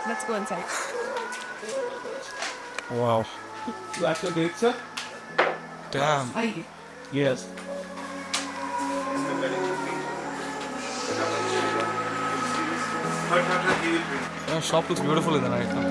Let's go inside. Wow. You ask your date, sir? Damn. Yes. Yeah, shop looks beautiful in the night. Huh?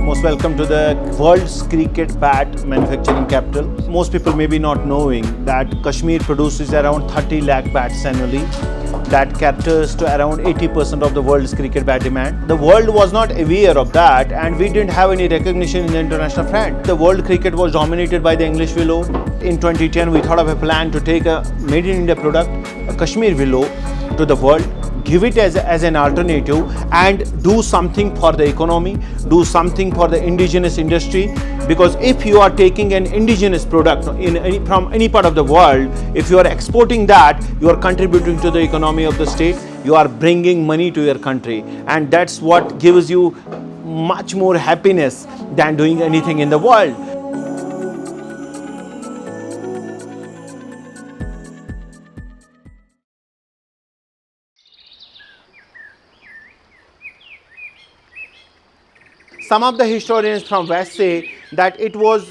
Most welcome to the world's cricket bat manufacturing capital. Most people may be not knowing that Kashmir produces around 30 lakh bats annually. That caters to around 80% of the world's cricket bat demand. The world was not aware of that, and we didn't have any recognition in the international front. The world cricket was dominated by the English willow. In 2010, we thought of a plan to take a made in India product, a Kashmir willow, to the world, give it as an alternative, and do something for the economy, do something for the indigenous industry. Because if you are taking an indigenous product from any part of the world, if you are exporting that, you are contributing to the economy of the state, you are bringing money to your country, and that's what gives you much more happiness than doing anything in the world. Some of the historians from West say that it was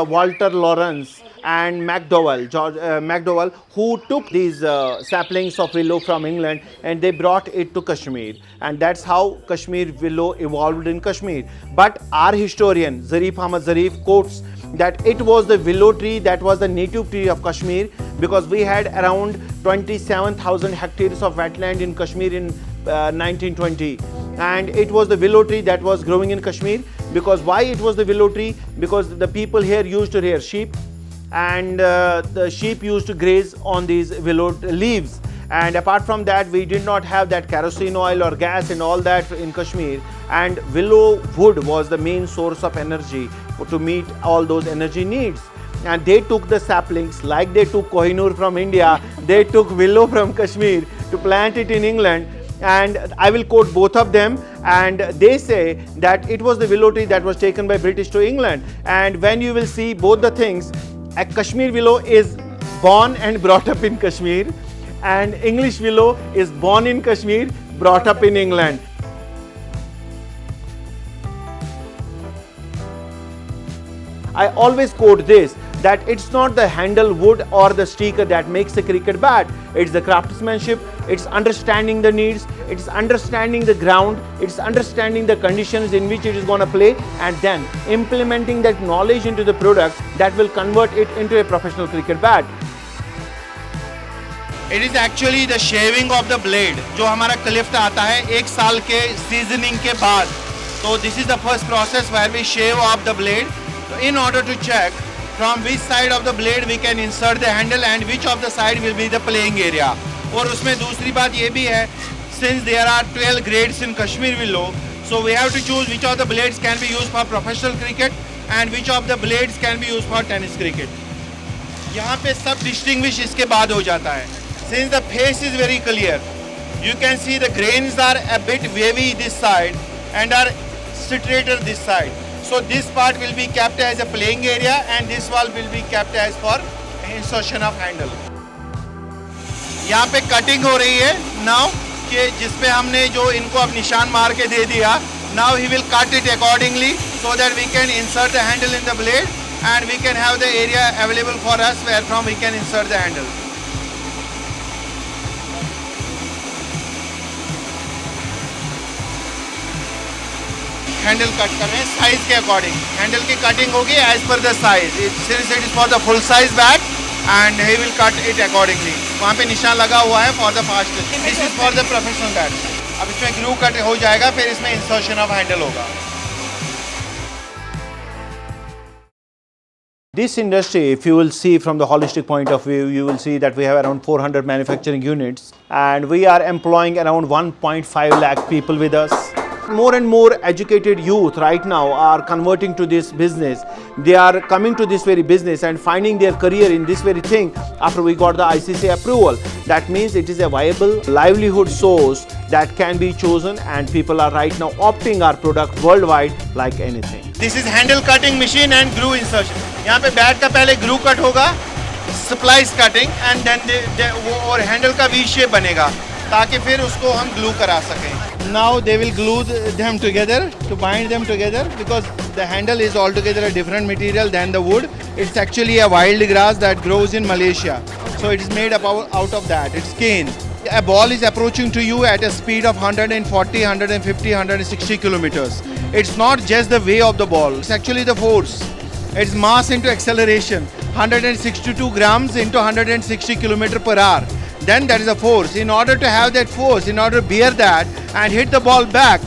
Walter Lawrence and McDowell who took these saplings of willow from England and they brought it to Kashmir, and that's how Kashmir willow evolved in Kashmir. But our historian Zarif Ahmad Zarif quotes that it was the willow tree that was the native tree of Kashmir, because we had around 27,000 hectares of wetland in Kashmir in 1920. And it was the willow tree that was growing in Kashmir. Because why it was the willow tree? Because the people here used to rear sheep, and the sheep used to graze on these willow leaves. And apart from that, we did not have that kerosene oil or gas and all that in Kashmir, and willow wood was the main source of energy to meet all those energy needs. And they took the saplings, like they took Kohinoor from India, they took willow from Kashmir to plant it in England. And I will quote both of them, and they say that it was the willow tree that was taken by British to England. And when you will see both the things, a Kashmir willow is born and brought up in Kashmir, and English willow is born in Kashmir, brought up in England. I always quote this, that it's not the handle wood or the sticker that makes a cricket bat. It's the craftsmanship, it's understanding the needs, it's understanding the ground, it's understanding the conditions in which it is going to play, and then implementing that knowledge into the product that will convert it into a professional cricket bat. It is actually the shaving of the blade, जो हमारा Clift आता है 1 साल के seasoning के बाद. So this is the first process where we shave off the blade. So in order to check from which side of the blade we can insert the handle and which of the side will be the playing area. और उसमें दूसरी बात ये भी है, since there are 12 grades in Kashmir willow, so we have to choose which of the blades can be used for professional cricket and which of the blades can be used for tennis cricket. यहाँ पे सब distinguish इसके बाद हो जाता है. Since the face is very clear, you can see the grains are a bit wavy this side and are straighter this side. So this part will be kept as a playing area and this wall will be kept as for insertion of handle. यहाँ पे cutting हो रही है now कि जिसपे हमने जो इनको अब निशान मार के दे दिया. Now he will cut it accordingly so that we can insert the handle in the blade and we can have the area available for us where from we can insert the handle. Handle cut कर रहे हैं size के according. Handle की cutting होगी as per the size. Since it is for the full size bat and he will cut it accordingly. वहाँ पे निशान लगा हुआ है for the fast. This is for the professional bat. अब इसमें ग्रू कट हो जाएगा, फिर इसमें इंसर्शन ऑफ हैंडल होगा. This industry, if you will see from the holistic point of view, you will see that we have around 400 manufacturing units, and we are employing around 1.5 lakh people with us. More and more educated youth right now are converting to this business. They are coming to this very business and finding their career in this very thing after we got the ICC approval. That means it is a viable livelihood source that can be chosen, and people are right now opting our product worldwide like anything. This is handle cutting machine and glue insertion. यहाँ पे bat का पहले ग्रू cut होगा, splice cutting and then वो और handle का V shape बनेगा ताकि फिर उसको हम ग्लू करा सकें. Now they will glue them together to bind them together because the handle is altogether a different material than the wood. It's actually a wild grass that grows in Malaysia. So it is made up out of that. It's cane. A ball is approaching to you at a speed of 140, 150, 160 kilometers. It's not just the way of the ball. It's actually the force. It's mass into acceleration. 162 grams into 160 kilometer per hour. Then there is a force. In order to have that force, in order to bear that and hit the ball back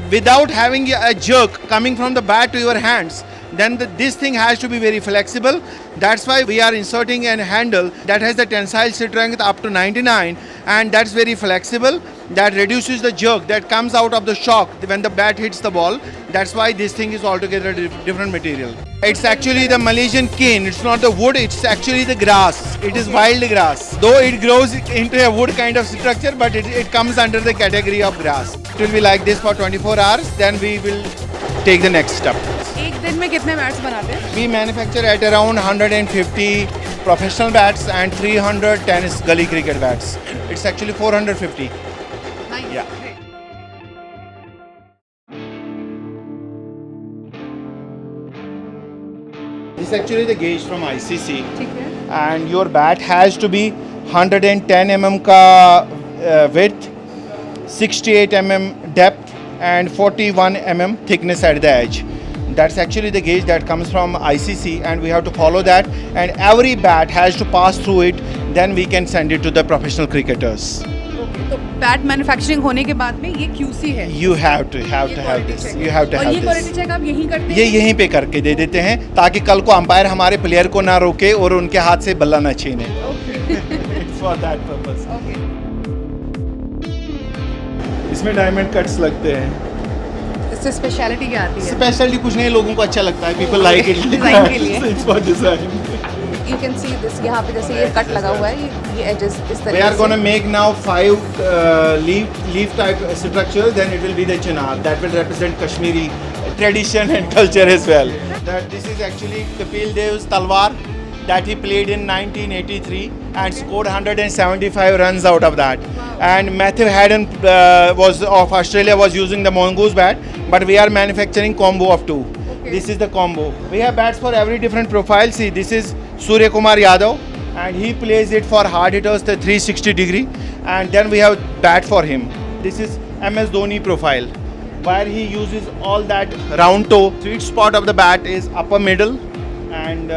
without having a jerk coming from the bat to your hands, then this thing has to be very flexible. That's why we are inserting a handle that has the tensile strength up to 99 and that's very flexible. That reduces the jerk that comes out of the shock when the bat hits the ball. That's why this thing is altogether different material. It's actually the Malaysian cane. It's not the wood, it's actually the grass. It is wild grass. Though it grows into a wood kind of structure, but it comes under the category of grass. It will be like this for 24 hours. Then we will take the next step. एक दिन में कितने bats बनाते हैं? We manufacture at around 150 professional bats and 300 tennis gully cricket bats. It's actually 450. Nice. Yeah. Great. This is actually the gauge from ICC. ठीक है. And your bat has to be 110 mm ka width, 68 mm depth and 41 mm thickness at the edge. That's actually the gauge that comes from ICC and we have to follow that and every bat has to pass through it, then we can send it to the professional cricketers. तो bat manufacturing होने के बाद में ये QC है. You have to have this. You have to और have ये this. Quality check आप यहीं करते हैं? ये यहीं पे करके दे देते हैं ताकि कल को अंपायर हमारे प्लेयर को ना रोके और उनके हाथ से बल्ला ना छीने. It's for that purpose. Okay. इसमें डायमंड कट्स लगते हैं. इससे स्पेशलिटी क्या आती है? स्पेशली कुछ नहीं, लोगों को अच्छा लगता है. People like it. Design के लिए. It's for design. You can see this. यहाँ पे जैसे ये कट लगा हुआ है, ये edges इस तरीके से. We are gonna make now 5 leaf type structures. Then it will be the chinar that will represent Kashmiri tradition and culture as well. That this is actually Kapil Dev's talwar that he played in 1983 and scored 175 runs out of that. And Matthew Haddon was of Australia was using the mongoose bat, but we are manufacturing combo of two. This is the combo. We have bats for every different profile. See, this is Surya Kumar Yadav and he plays it for hard hitters the 360 degree and then we have bat for him. This is MS Dhoni profile where he uses all that round toe. Sweet spot of the bat is upper middle and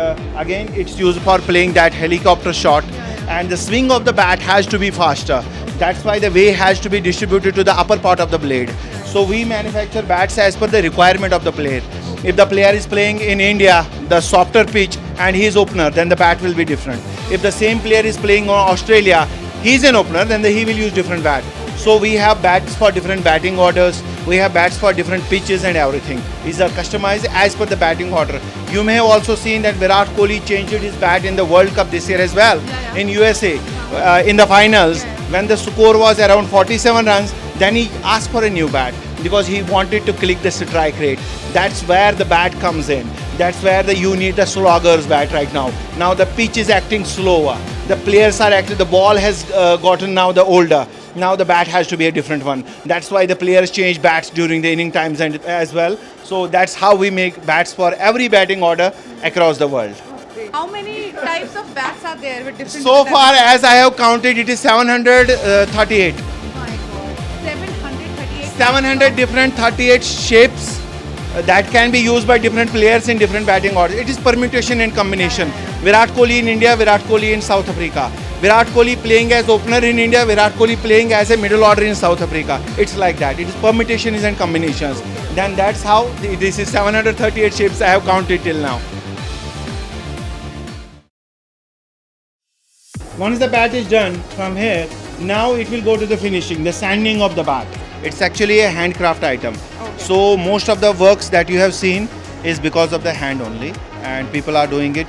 again it's used for playing that helicopter shot and the swing of the bat has to be faster. That's why the weight has to be distributed to the upper part of the blade. So we manufacture bats as per the requirement of the player. If the player is playing in India, the softer pitch and he is opener, then the bat will be different. If the same player is playing on Australia, he is an opener, then he will use different bat. So we have bats for different batting orders. We have bats for different pitches and everything. These are customized as per the batting order. You may have also seen that Virat Kohli changed his bat in the World Cup this year as well. In USA, in the finals, when the score was around 47 runs, then he asked for a new bat because he wanted to click the strike rate. That's where the bat comes in. That's where you need the slogger's bat right now. Now the pitch is acting slower. The players are acting, the ball has gotten now the older. Now the bat has to be a different one. That's why the players change bats during the inning times and as well. So that's how we make bats for every batting order across the world. How many types of bats are there with different? So far as I have counted, it is 738. Oh my God. 738. 700 different 38 shapes that can be used by different players in different batting orders. It is permutation and combination. Virat Kohli in India, Virat Kohli in South Africa. Virat Kohli playing as opener in India, Virat Kohli playing as a middle order in South Africa. It's like that. It is permutations and combinations. Then that's how this is 738 shapes I have counted till now. Once the bat is done from here, now it will go to the finishing, the sanding of the bat. It's actually a handcraft item. Okay. So most of the works that you have seen is because of the hand only and people are doing it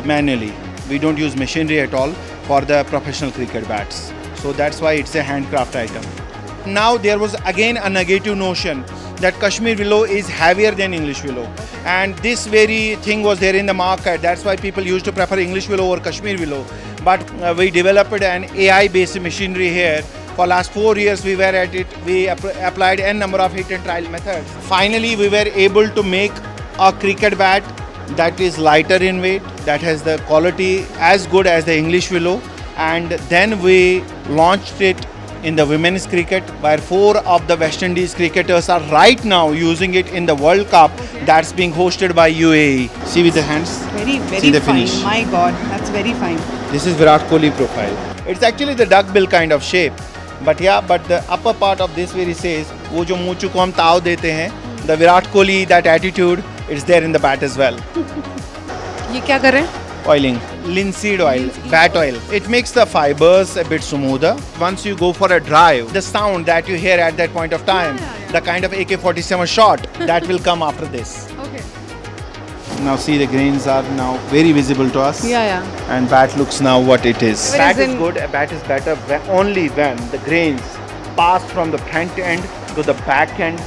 manually. We don't use machinery at all for the professional cricket bats. So that's why it's a handcraft item. Now there was again a negative notion that Kashmir willow is heavier than English willow, and this very thing was there in the market. That's why people used to prefer English willow over Kashmir willow. But we developed an AI-based machinery here. For last 4 years we were at it. We applied n number of hit and trial methods. Finally, we were able to make a cricket bat that is lighter in weight, that has the quality as good as the English willow, and then we launched it in the women's cricket, where 4 of the West Indies cricketers are right now using it in the World Cup that's being hosted by UAE. See with the hands. Very, very See the fine. finish. My God, that's very fine. This is Virat Kohli profile. It's actually the duck bill kind of shape. But yeah, but the upper part of this where he says, वो जो मूंछ को हम ताव देते हैं, the Virat Kohli, that attitude, it's there in the bat as well. ये क्या कर रहे हैं? Oiling, linseed oil, bat oil. It makes the fibers a bit smoother. Once you go for a drive, the sound that you hear at that point of time, the kind of AK-47 shot, that will come after this. Okay. Now see, the grains are now very visible to us. Yeah. And bat looks now what it is. But Bat is isn't- good, a bat is better only when the grains pass from the front end to the back end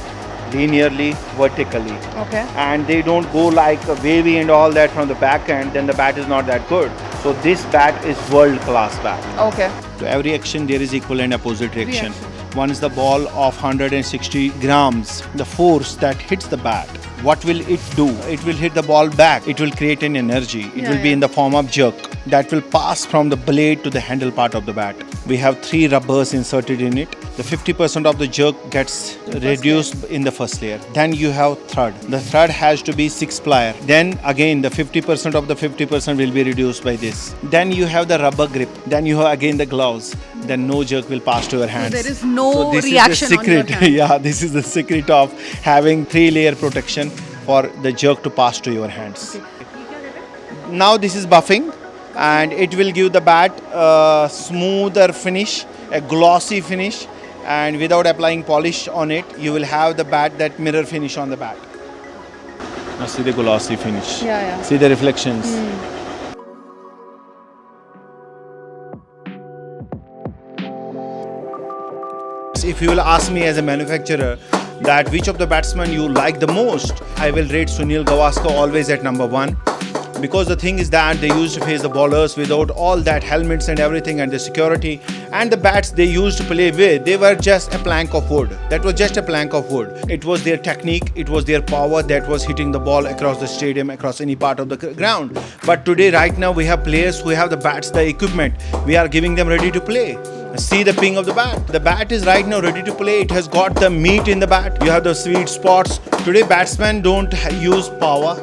linearly, vertically. Okay. And they don't go like a wavy and all that from the back end, then the bat is not that good. So this bat is world class bat. Okay. To every action there is equal and opposite reaction. One is the ball of 160 grams. The force that hits the bat, what will it do? It will hit the ball back. It will create an energy. It will be in the form of jerk that will pass from the blade to the handle part of the bat. We have 3 rubbers inserted in it. The 50% of the jerk gets reduced in the first layer. Then you have thread. The thread has to be 6 plier. Then again the 50% of the 50% will be reduced by this. Then you have the rubber grip. Then you have again the gloves. Then no jerk will pass to your hands. there is no this reaction is the on your secret. hand. Yeah, this is the secret of having 3-layer protection for the jerk to pass to your hands. Now this is buffing, and it will give the bat a smoother finish, a glossy finish, and without applying polish on it, you will have the bat that mirror finish on the bat. Now see the glossy finish. Yeah. See the reflections. If you will ask me as a manufacturer that which of the batsmen you like the most, I will rate Sunil Gavaskar always at number 1. Because the thing is that they used to face the bowlers without all that helmets and everything and the security, and the bats they used to play with, they were just a plank of wood. That was just a plank of wood. It was their technique, it was their power that was hitting the ball across the stadium, across any part of the ground. But today, right now, we have players who have the bats, the equipment. We are giving them ready to play. See the ping of the bat. The bat is right now ready to play. It has got the meat in the bat. You have the sweet spots. Today, batsmen don't use power.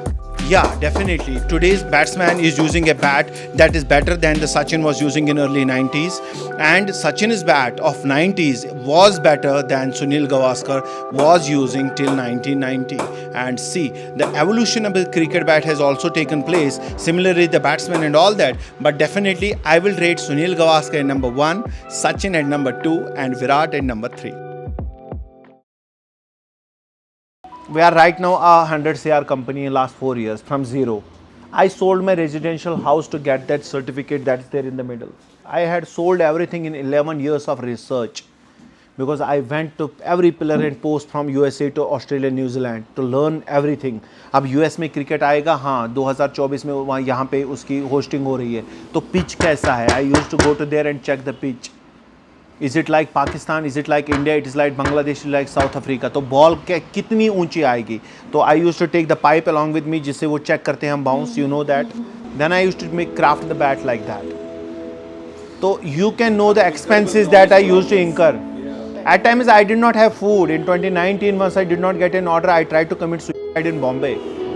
Yeah, definitely. Today's batsman is using a bat that is better than the Sachin was using in early 90s. And Sachin's bat of 90s was better than Sunil Gavaskar was using till 1990. And see, the evolution of the cricket bat has also taken place. Similarly, the batsmen and all that. But definitely, I will rate Sunil Gavaskar at number 1, Sachin at number 2, and Virat at number 3. We are right now a 100 CR company in last 4 years from zero. I sold my residential house to get that certificate that's there in the middle. I had sold everything in 11 years of research because I went to every pillar and post from USA to Australia, New Zealand to learn everything. अब US में cricket आएगा, हाँ 2024 में वहाँ यहाँ पे उसकी hosting हो रही है, तो पिच कैसा है? I used to go to there and check the pitch. Is it like Pakistan? Is it like India? It is like Bangladesh? It is like South Africa? तो बॉल कितनी ऊंची आएगी? तो I used to take the pipe along with me जिससे वो check करते हैं हम bounce, you know that. Then I used to make craft the bat like that. So you can know the expenses that I used to incur. At times I did not have food. In 2019, once I did not get an order, I tried to commit suicide in Bombay.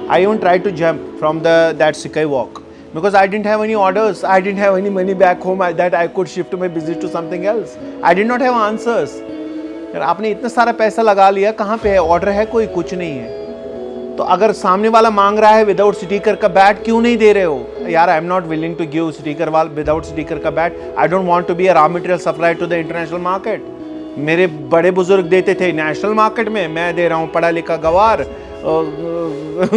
I even tried to jump from that Sikai walk. Because I didn't have any orders, I didn't have any money back home that I could shift my business to something else. I did not have answers. यार आपने इतना सारा पैसा लगा लिया, कहाँ पे है ऑर्डर है कोई? कुछ नहीं है. तो अगर सामने वाला मांग रहा है विदाउट स्टिकर का बैट, क्यों नहीं दे रहे हो? यार I am not willing to give sticker वाल विदाउट स्टिकर का bat. I don't want to be a raw material supply to the international market. मेरे बड़े बुजुर्ग देते थे नेशनल मार्केट में, मैं दे रहा हूँ पढ़ा लिखा गवार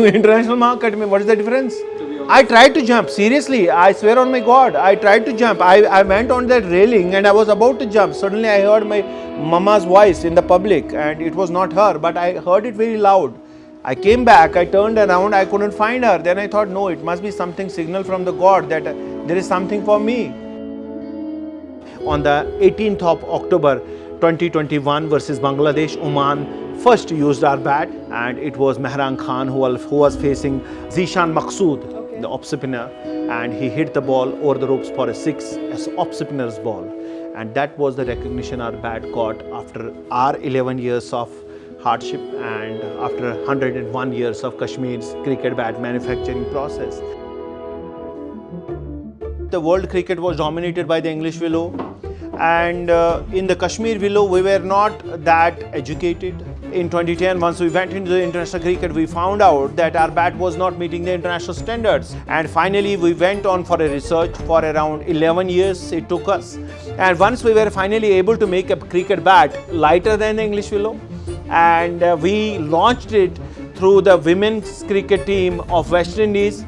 इंटरनेशनल मार्केट में. What is the difference? I tried to jump, seriously, I swear on my God, I tried to jump. I went on that railing and I was about to jump. Suddenly I heard my mama's voice in the public, and it was not her, but I heard it very loud. I came back, I turned around, I couldn't find her. Then I thought, no, it must be something signal from the God that there is something for me. On the 18th of October 2021 versus Bangladesh, Oman first used our bat, and it was Mehran Khan who was facing Zishan Maqsood, the off spinner, and he hit the ball over the ropes for a 6 as off spinner's ball. And that was the recognition our bat got after our 11 years of hardship and after 101 years of Kashmir's cricket bat manufacturing process. The world cricket was dominated by the English willow, and in the Kashmir willow we were not that educated. In 2010, once we went into the international cricket, we found out that our bat was not meeting the international standards, and finally we went on for a research for around 11 years it took us. And once we were finally able to make a cricket bat lighter than the English willow, and we launched it through the women's cricket team of West Indies.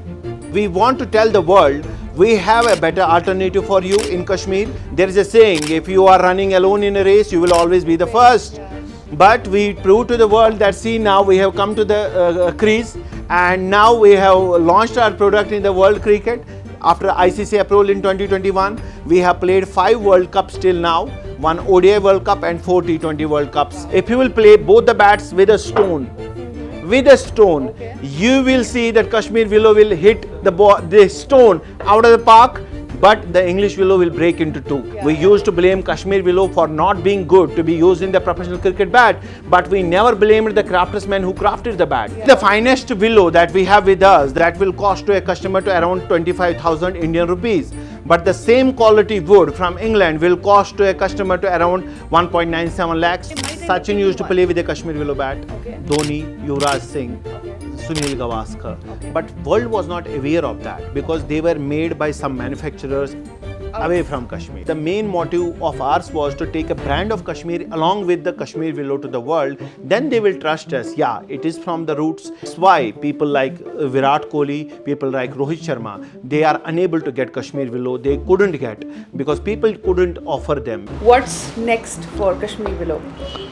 We want to tell the world we have a better alternative for you in Kashmir. There is a saying, if you are running alone in a race, you will always be the first. But we prove to the world that, see, now we have come to the crease, and now we have launched our product in the world cricket. After ICC approval in 2021, we have played 5 World Cups till now, 1 ODI World Cup and 4 T20 World Cups. If you will play both the bats with a stone, you will see that Kashmir willow will hit the stone out of the park, but the English willow will break into 2. We used to blame Kashmir willow for not being good to be used in the professional cricket bat, but we never blamed the craftsman who crafted the bat. The finest willow that we have with us, that will cost to a customer to around 25,000 Indian rupees. But the same quality wood from England will cost to a customer to around 1.97 lakhs. Sachin used to play with a Kashmir willow bat. Dhoni, Yuvraj Singh, Sunil Gavaskar. But world was not aware of that because they were made by some manufacturers away from Kashmir. The main motive of ours was to take a brand of Kashmir along with the Kashmir willow to the world. Then they will trust us. Yeah, it is from the roots. That's why people like Virat Kohli, people like Rohit Sharma, they are unable to get Kashmir willow. They couldn't get because people couldn't offer them. What's next for Kashmir willow?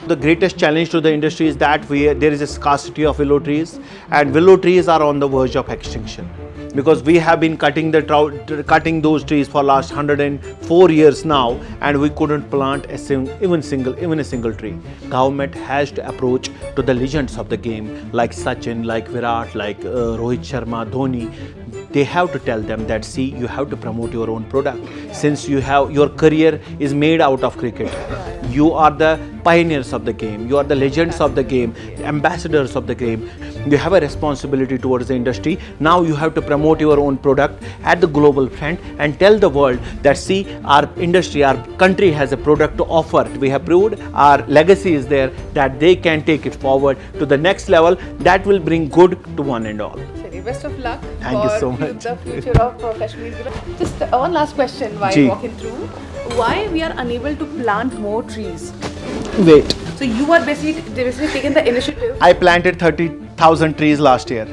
The greatest challenge to the industry is that there is a scarcity of willow trees, and willow trees are on the verge of extinction. Because we have been cutting those trees for last 104 years now, and we couldn't plant even a single tree. Government has to approach to the legends of the game like Sachin, like Virat, like Rohit Sharma, Dhoni. They have to tell them that, see, you have to promote your own product. Since your career is made out of cricket, you are the pioneers of the game, you are the legends of the game, ambassadors of the game. You have a responsibility towards the industry. Now you have to promote your own product at the global front and tell the world that, see, our industry, our country has a product to offer. We have proved our legacy is there, that they can take it forward to the next level that will bring good to one and all. Best of luck. Thank you so much. The future of Kashmir willow. Just one last question while walking through. Why we are unable to plant more trees? Wait. So you are basically taking the initiative. I planted 30,000 trees last year.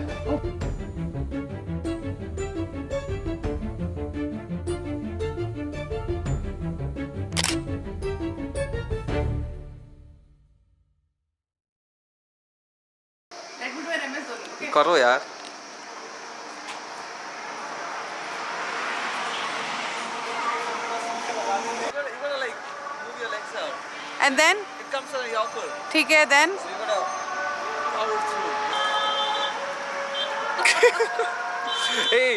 Let me do an MS Dhoni, okay? करो यार. And then? It comes on the upper. ठीक है, then? So you're gonna power through. Hey!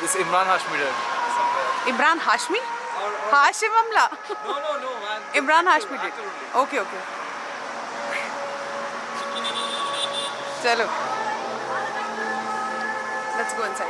This Imran Hashmi did somewhere. Imran Hashmi? Hashim Amla? No, man. Imran Hashmi did. Okay. Chalo. Let's go inside.